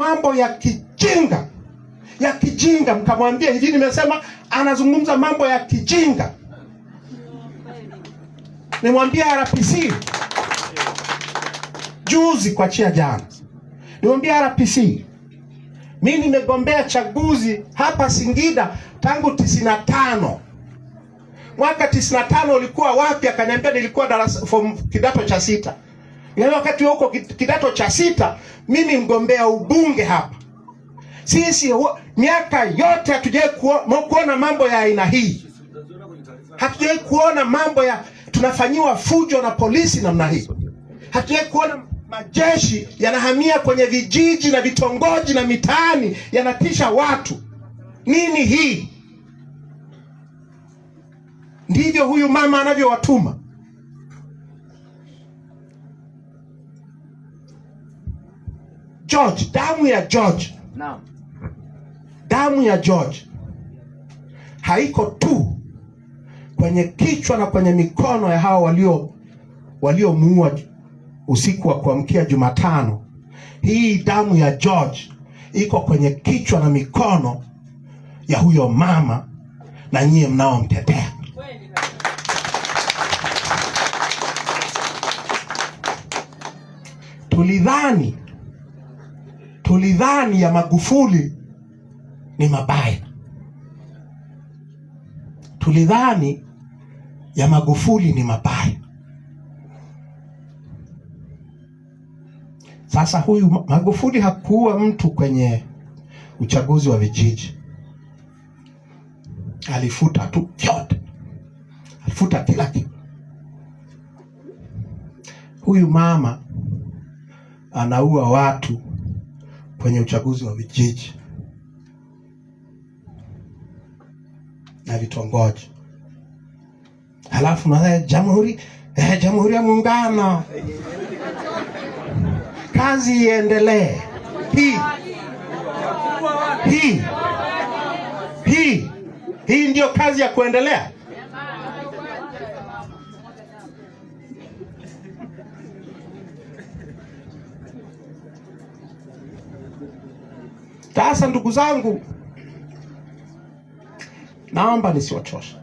mambo ya kijinga, mkamwambia hivi, nimesema anazungumza mambo ya kijinga. Nimwambia RPC juzi kwa jana, nimwambia RPC, mimi nimegombea chaguzi hapa Singida tangu 95. Mwaka 95 ulikuwa wapi? Akaniambia nilikuwa kidato cha 6. Yaani wakati huko kidato cha 6 mimi mgombea ubunge hapa. Sisi miaka yote hatujai kuona mambo ya aina hii. Hatujai kuona mambo ya tunafanyiwa fujo na polisi namna hii. Hatujai kuona majeshi yanahamia kwenye vijiji na vitongoji na mitaani yanatisha watu. Nini hii? Ndivyo huyu mama anavyowatuma. George, damu ya George. Naam. Damu ya George haiko tu kwenye kichwa na kwenye mikono ya hao waliomuua usiku wa kuamkia Jumatano. Hii damu ya George iko kwenye kichwa na mikono ya huyo mama na nyie mnaomtetea. Tulidhani ya Magufuli ni mabaya. Tulidhani ya Magufuli ni mabaya. Sasa huyu Magufuli hakuua mtu kwenye uchaguzi wa vijiji. Alifuta tu vyote. Alifuta kila kitu. Huyu mama anaua watu kwenye uchaguzi wa vijiji na vitongoji. Halafu na Jamhuri ya Muungano. Kazi iendelee. Hii ndio kazi ya kuendelea. Sasa ndugu zangu, naomba nisiwachoshe.